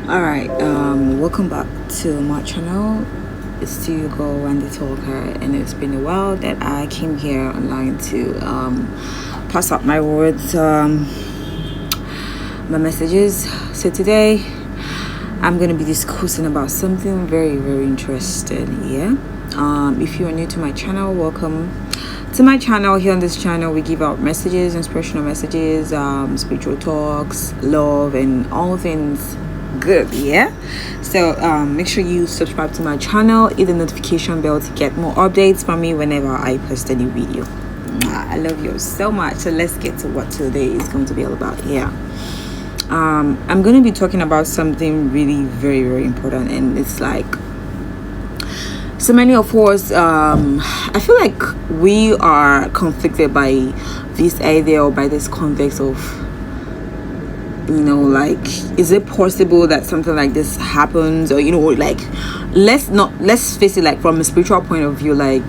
All right, welcome back to my channel. It's still your girl Wendy Talker, and it's been a while that I came here online to pass out my words, my messages. So today I'm going to be discussing about something very interesting. If you are new to my channel, welcome to my channel. Here on this channel we give out messages, inspirational messages, spiritual talks, love, and all things good. So make sure you subscribe to my channel, hit the notification bell to get more updates from me whenever I post a new video. I love you so much. So let's get to what today is going to be all about. I'm going to be talking about something really very important, and it's like so many of us, I feel like we are conflicted by this idea or by this context of, like, is it possible that something like this happens? Or, like, let's face it, like, from a spiritual point of view, like,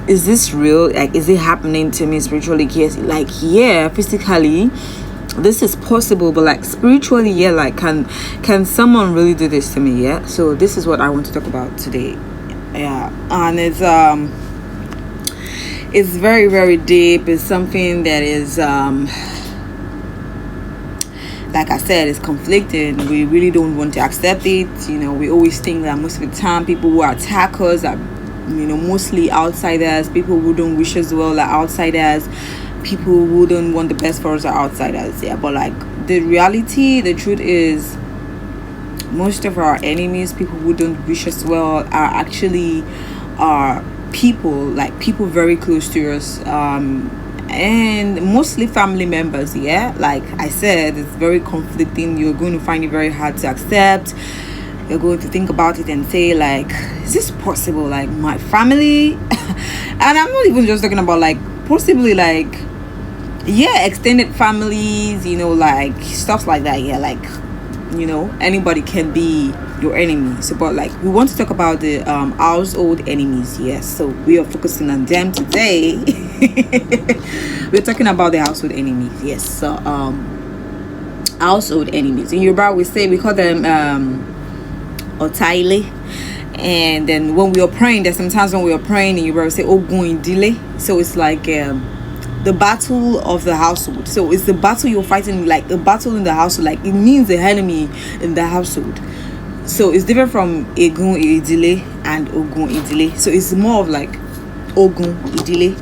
is this real? Like, is it happening to me spiritually? Yes, like, yeah, physically this is possible, but like spiritually, like, can someone really do this to me? So this is what I want to talk about today. And it's very deep. It's something that is like I said, it's conflicting. We really don't want to accept it. We always think that most of the time people who attack us are mostly outsiders. People who don't wish us well are outsiders. People who don't want the best for us are outsiders. But like the reality, the truth is, most of our enemies, people who don't wish us well, are actually people very close to us, and mostly family members. Like I said, it's very conflicting. You're going to find it very hard to accept. You're going to think about it and say, like, is this possible? Like, my family? And I'm not even just talking about, like, possibly, like, extended families, like stuff like that. Like, anybody can be your enemy. So, but like, we want to talk about the household enemies. So we are focusing on them today. We're talking about the household enemies. So household enemies in Yoruba, we call them otaile. And then when we are praying, there's sometimes when we are praying in Yoruba, we say ogun idile. So it's like the battle of the household. So it's the battle you're fighting, like the battle in the household. Like, it means the enemy in the household. So it's different from egun idile and ogun idile. So it's more of like ogun idile.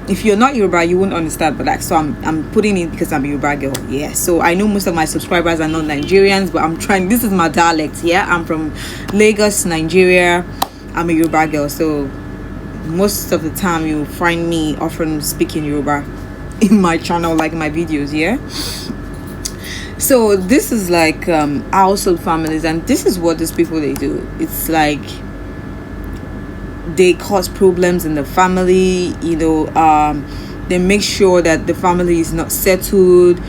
If you're not Yoruba, you won't understand. But like, so I'm putting it because I'm a Yoruba girl. So I know most of my subscribers are not Nigerians, but I'm trying. This is my dialect. I'm from Lagos, Nigeria. I'm a Yoruba girl. So most of the time you'll find me often speaking Yoruba in my channel, like my videos. So this is like household families, and this is what these people, they do. It's like they cause problems in the family. They make sure that the family is not settled.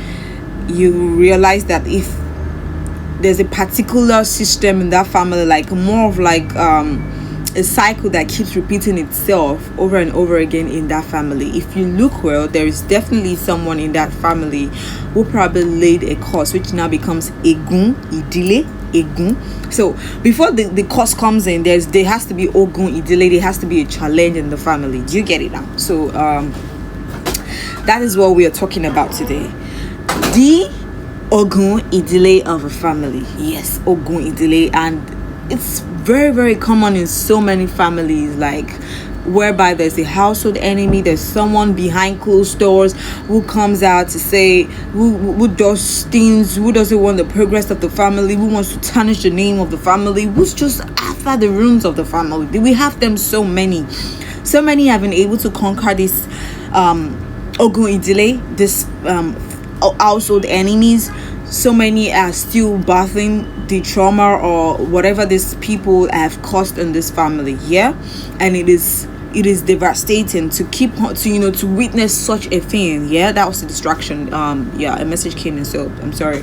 You realize that if there's a particular system in that family, like more of like a cycle that keeps repeating itself over and over again in that family. If you look well, there is definitely someone in that family who probably laid a curse, which now becomes egun idile. So before the curse comes in, there has to be ogun idile. There has to be a challenge in the family. Do you get it now? So that is what we are talking about today. The ogun idile of a family. Yes, ogun idile. And it's very common in so many families, like, whereby there's a household enemy. There's someone behind closed doors who comes out to say, who does things, who doesn't want the progress of the family, who wants to tarnish the name of the family, who's just after the rooms of the family. We have them so many have been able to conquer this ogun idile, this household enemies. So many are still battling the trauma or whatever these people have caused in this family. And it is devastating to keep to witness such a thing. That was a distraction. A message came in, so I'm sorry.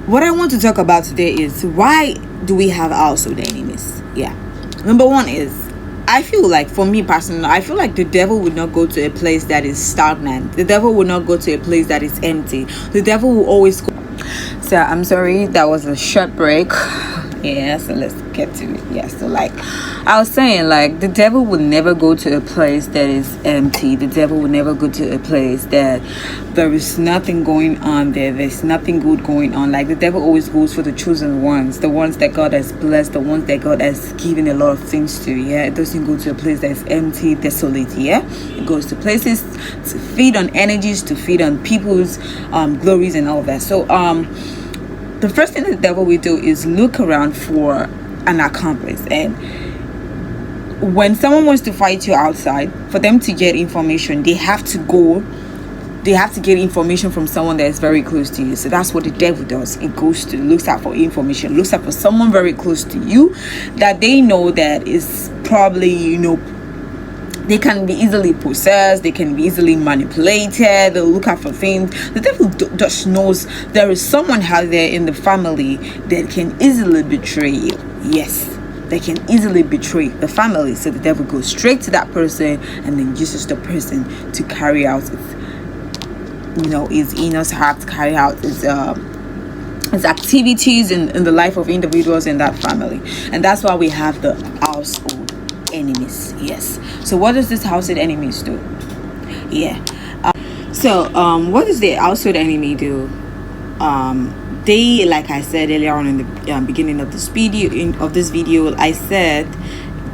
What I want to talk about today is, why do we have household enemies? Number one is, I feel like, for me personally, I feel like the devil would not go to a place that is stagnant. The devil will not go to a place that is empty. The devil will always go. So I'm sorry, that was a short break. Yeah, so let's get to it. Yeah, so like I was saying, like the devil will never go to a place that is empty. The devil will never go to a place that there is nothing going on there. There's nothing good going on. Like the devil always goes for the chosen ones, the ones that God has blessed, the ones that God has given a lot of things to. Yeah, it doesn't go to a place that is empty, desolate. Yeah, it goes to places to feed on energies, to feed on people's glories and all of that. So the first thing the devil will do is look around for an accomplice. And when someone wants to fight you outside, for them to get information, they have to get information from someone that is very close to you. So that's what the devil does. It goes to looks out for information, looks out for someone very close to you that they know that is probably, they can be easily possessed, they can be easily manipulated, they'll look out for things. The devil just knows there is someone out there in the family that can easily betray you. Yes, they can easily betray the family. So the devil goes straight to that person and then uses the person to carry out his inner heart, to carry out his activities in the life of individuals in that family. And that's why we have the household enemies. Yes. So what does this household enemies do? Yeah. What does the household enemy do? They, like I said earlier on in the beginning of this video, I said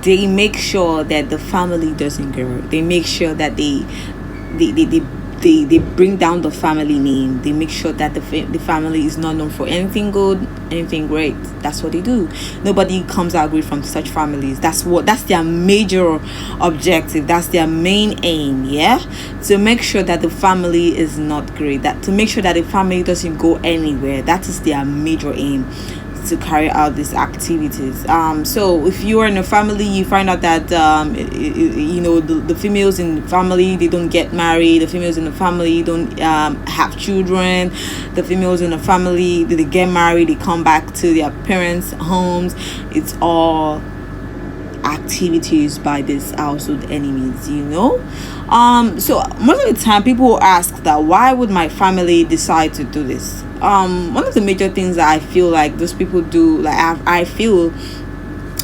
they make sure that the family doesn't grow. They make sure that they bring down the family name. They make sure that the family is not known for anything good, anything great. That's what they do. Nobody comes out great from such families. That's their major objective. That's their main aim. Yeah, to make sure that the family is not great. That to make sure that the family doesn't go anywhere. That is their major aim, to carry out these activities. So if you are in a family, you find out that the females in the family, they don't get married. The females in the family don't have children. The females in the family, they get married, they come back to their parents' homes. It's all activities by these household enemies. So most of the time people will ask that, why would my family decide to do this? One of the major things that I feel like those people do, like I feel,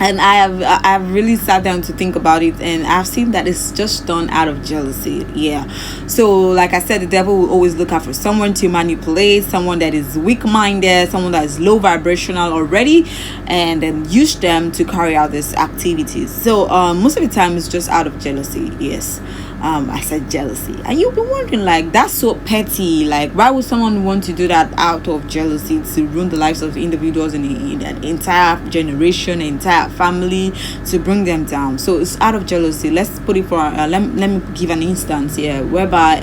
and I've really sat down to think about it, and I've seen that it's just done out of jealousy. Yeah. So like I said, the devil will always look out for someone to manipulate, someone that is weak-minded, someone that is low vibrational already, and then use them to carry out these activities. So most of the time it's just out of jealousy. Yes. I said jealousy, and you'll be wondering, like, that's so petty. Like, why would someone want to do that out of jealousy, to ruin the lives of individuals in an entire generation, an entire family, to bring them down? So it's out of jealousy. Let's put it for let me give an instance here, whereby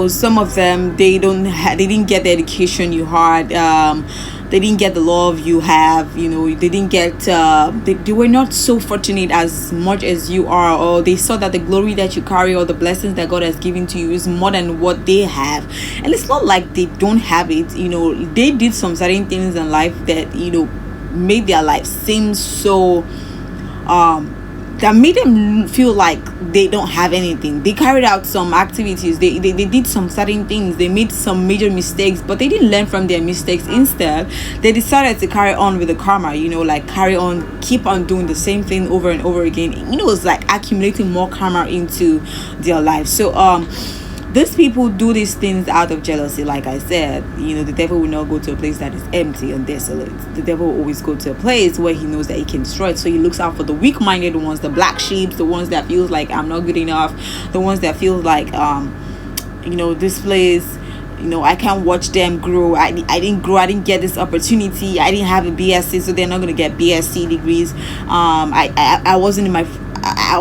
some of them, they didn't get the education you had. They didn't get the love you have. They didn't get they were not so fortunate as much as you are, or they saw that the glory that you carry or the blessings that God has given to you is more than what they have. And it's not like they don't have it. They did some certain things in life that made their life seem so that made them feel like they don't have anything. They carried out some activities, they did some certain things, they made some major mistakes, but they didn't learn from their mistakes. Instead, they decided to carry on with the karma, like carry on, keep on doing the same thing over and over again. It's like accumulating more karma into their life. So these people do these things out of jealousy. Like I said, the devil will not go to a place that is empty and desolate. The devil will always go to a place where he knows that he can destroy it. So he looks out for the weak-minded ones, the black sheep, the ones that feels like I'm not good enough, the ones that feel like this place, I can't watch them grow. I didn't grow. I didn't get this opportunity. I didn't have a BSc, so they're not going to get BSc degrees. I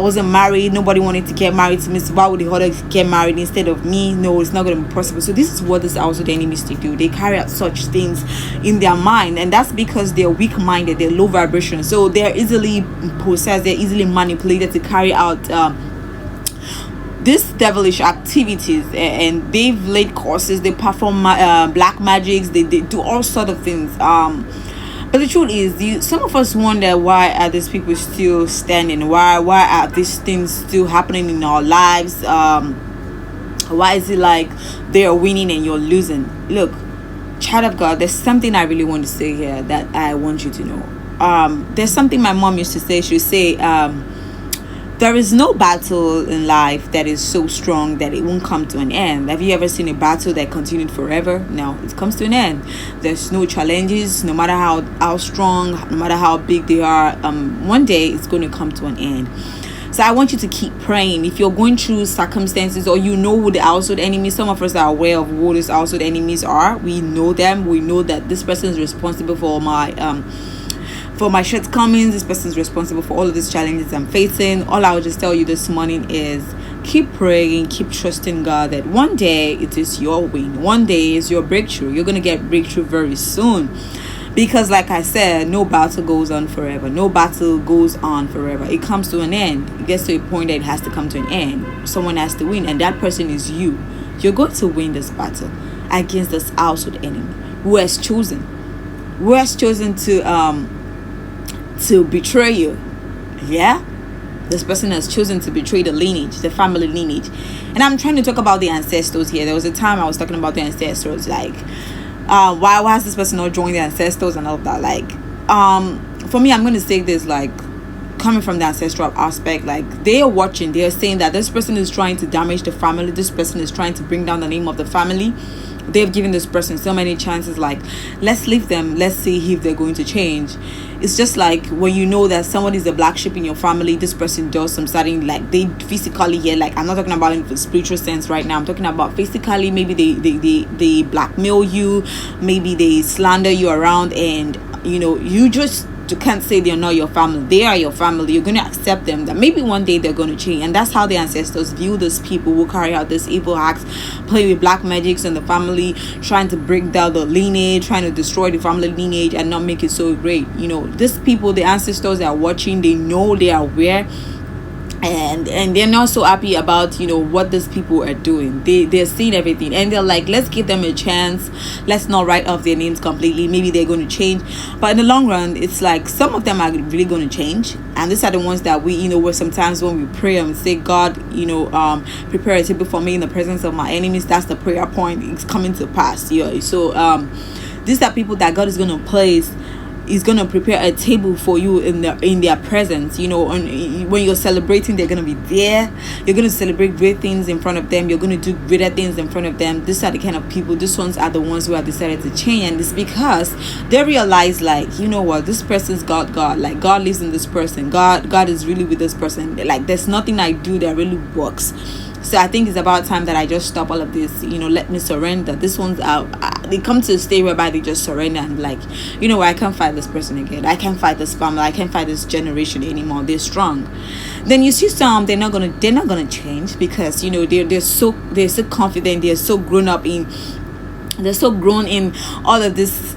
wasn't married. Nobody wanted to get married to me. So why would the other get married instead of me? No, it's not going to be possible. So this is what this household enemies to do. They carry out such things in their mind, and that's because they're weak-minded. They're low vibration. So they're easily possessed. They're easily manipulated to carry out these devilish activities, and they've laid courses. They perform black magics. They do all sort of things. But the truth is, some of us wonder, why are these people still standing? Why are these things still happening in our lives? Why is it like they are winning and you're losing? Look, child of God, there's something I really want to say here that I want you to know. There's something my mom used to say. She would say, there is no battle in life that is so strong that it won't come to an end. Have you ever seen a battle that continued forever? No, it comes to an end. There's no challenges, no matter how strong, no matter how big they are. One day it's going to come to an end. So I want you to keep praying. If you're going through circumstances, or you know who the outside enemies, some of us are aware of who these outside enemies are. We know them. We know that this person is responsible for my shortcomings. This person is responsible for all of these challenges I'm facing. All I will just tell you this morning is keep praying, keep trusting God that one day it is your win. One day is your breakthrough. You're going to get breakthrough very soon. Because like I said, no battle goes on forever. No battle goes on forever. It comes to an end. It gets to a point that it has to come to an end. Someone has to win, and that person is you. You're going to win this battle against this outside enemy who has chosen. Who has chosen to betray you. Yeah? This person has chosen to betray the lineage, the family lineage. And I'm trying to talk about the ancestors here. There was a time I was talking about the ancestors, like why has this person not joined the ancestors and all of that. Like for me, I'm going to say this, like coming from the ancestral aspect, like they are watching, they are saying that this person is trying to damage the family, this person is trying to bring down the name of the family. They've given this person so many chances, like let's leave them, let's see if they're going to change. It's just like when you know that somebody's a black sheep in your family, this person does some starting, like they physically here, like I'm not talking about in the spiritual sense right now, I'm talking about physically. Maybe they blackmail you, maybe they slander you around, and you just can't say they're not your family. They are your family. You're going to accept them, that maybe one day they're going to change. And that's how the ancestors view these people who carry out this evil acts, playing with black magics in the family, trying to break down the lineage, trying to destroy the family lineage and not make it so great. These people, the ancestors are watching, they know, they are aware, and they're not so happy about what these people are doing. They're seeing everything, and they're like, let's give them a chance, let's not write off their names completely. Maybe they're going to change, but in the long run, it's like some of them are really going to change. And these are the ones that we where sometimes when we pray and say, God, prepare a table for me in the presence of my enemies, that's the prayer point. It's coming to pass. So these are people that God is going to place. Is going to prepare a table for you in their presence. And when you're celebrating, they're going to be there. You're going to celebrate great things in front of them. You're going to do greater things in front of them. These are the kind of people. These ones are the ones who have decided to change, and it's because they realize, like, what, this person's got God. Like, God lives in this person. God is really with this person. Like, there's nothing I do that really works. So I think it's about time that I just stop all of this. Let me surrender. This one's out. They come to a state whereby they just surrender and like, I can't fight this person again. I can't fight this family. I can't fight this generation anymore. They're strong. Then you see some, they're not gonna change because they're so confident. They're so grown in all of this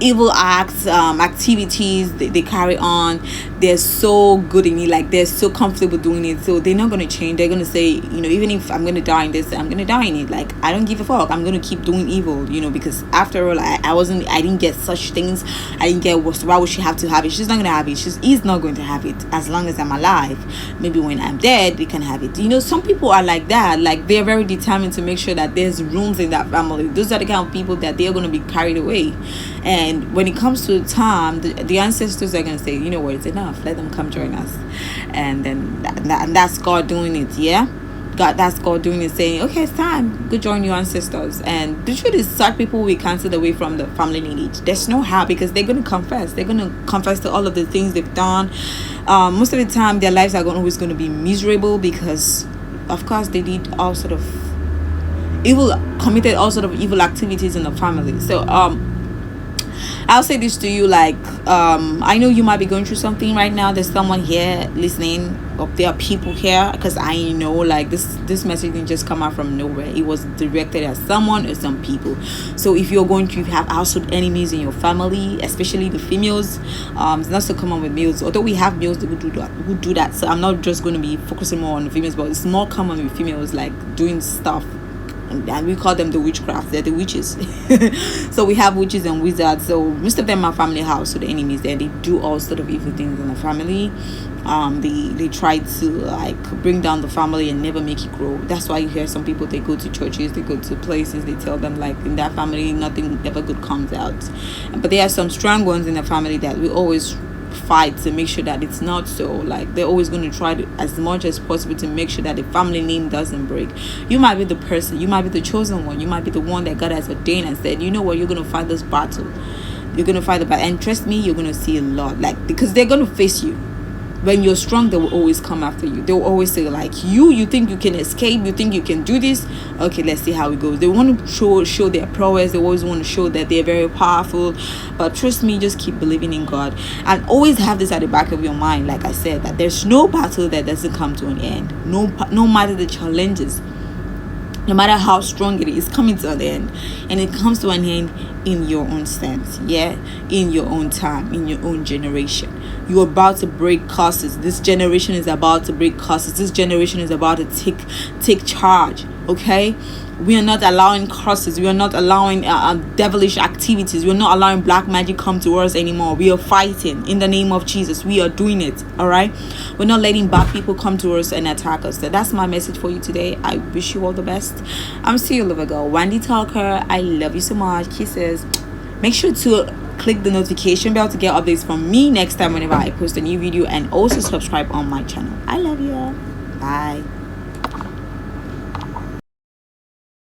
evil acts, activities they carry on. They're so good in it, like they're so comfortable doing it, so they're not going to change. They're going to say, even if I'm going to die in this, I'm going to die in it. Like, I don't give a fuck, I'm going to keep doing evil, because after all, I didn't get such things. I didn't get what, why would she have to have it? She's not going to have it. He's not going to have it as long as I'm alive. Maybe when I'm dead, they can have it. Some people are like that. Like, they're very determined to make sure that there's rooms in that family. Those are the kind of people that they're going to be carried away. And when it comes to the time, the ancestors are going to say, what, it's enough. Let them come join us. And then and that's God doing it, yeah? That's God doing it, saying, okay, it's time. Go join your ancestors. And the truth is, such people will be cancelled away from the family lineage. There's no how, because they're going to confess. They're going to confess to all of the things they've done. Most of the time, their lives are always going to be miserable because, of course, they did all sort of committed all sort of evil activities in the family. So, I'll say this to you, like, I know you might be going through something right now. There's someone here listening, or there are people here, because I know, like, this message didn't just come out from nowhere. It was directed at someone or some people. So if you're going to have household enemies in your family, especially the females, it's not so common with males, although we have males who do that. So I'm not just going to be focusing more on the females, but it's more common with females, like doing stuff and we call them the witchcraft. They're the witches. So we have witches and wizards. So most of them are family house, so the enemies there, they do all sort of evil things in the family. They try to like bring down the family and never make it grow. That's why you hear some people, they go to churches, they go to places, they tell them like in that family nothing ever good comes out. But there are some strong ones in the family that we always fight to make sure that it's not so. Like they're always going to try to, as much as possible, to make sure that the family name doesn't break. You might be the person, you might be the chosen one, you might be the one that God has ordained and said, you know what, you're going to fight this battle. You're going to fight the battle, and trust me, you're going to see a lot. Like, because they're going to face you. When you're strong, they will always come after you. They will always say like, you think you can escape, you think you can do this, okay, let's see how it goes. They want to show their prowess. They always want to show that they're very powerful. But trust me, just keep believing in God, and always have this at the back of your mind, like I said, that there's no battle that doesn't come to an end. No matter the challenges, no matter how strong it is, coming to an end. And it comes to an end in your own sense, in your own time, in your own generation. You're about to break curses. This generation is about to break curses. This generation is about to take charge. Okay, we are not allowing curses. We are not allowing devilish activities. We are not allowing black magic come to us anymore. We are fighting in the name of Jesus. We are doing it. All right, we're not letting bad people come to us and attack us. So that's my message for you today. I wish you all the best. I'm still your lover girl, Wendy Talker. I love you so much. Kisses. Make sure to click the notification bell to get updates from me next time whenever I post a new video, and also subscribe on my channel. I love you. Bye.